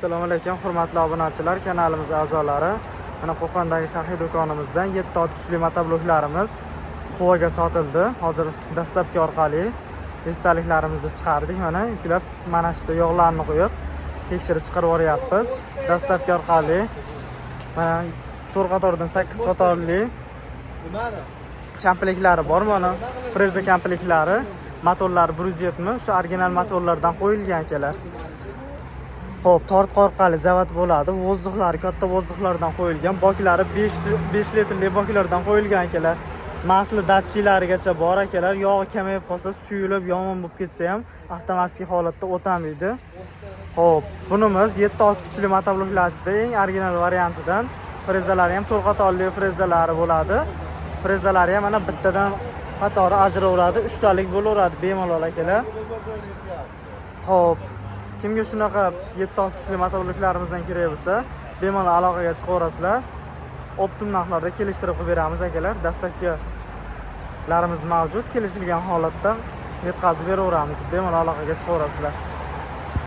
Assalomu alaykum, hurmatli obunachilar, kanalimiz a'zolari. Mana Qo'qondagi saxiy do'konimizdan 7 ot kuchli motobloklarimiz quvaga sotildi. Hozir dastlabki orqali esdaliklarimizni chiqardik. Mana yuklab, mana shu yog'larni qo'yib tekshirib chiqarib yuryapmiz. Dastlabki orqali mana 4 qatordan 8 qatorli kompleklari bor. Mana freza kompleklari, motorlari 170, shu original motorlardan qo'yilgan akalar. Xo'p, tortqa orqali zavod bo'ladi. Vozdukhlari katta vozduklardan qo'yilgan. Boklari 5 litrli boklardan qo'yilgan akalar. Masli datchilarigacha bor akalar. Yog'i kamayib qolsa, suyulib yomon bo'lib ketsa ham avtomatik holatda o'tamaydi. Xo'p, bunimiz 7 ot kuchli motobloklarida eng original variantidan. Frezalari ham 4 qatorli frezalari bo'ladi. Frezalari ham mana bittadan qatori ajraveradi, 3 talik bo'laveradi bemalol akalar. Xo'p, kimga shunaqa 7 ot kuchli motobloklarımizdan kerak bo'lsa, bemalol aloqaga chiqaverasizlar. Optim narxlarda kelishtirib qilib beramiz akalar. Dastlabkilarimiz mavjud, kelishilgan holatda yetkazib beraveramiz. Bemalol aloqaga chiqaverasizlar.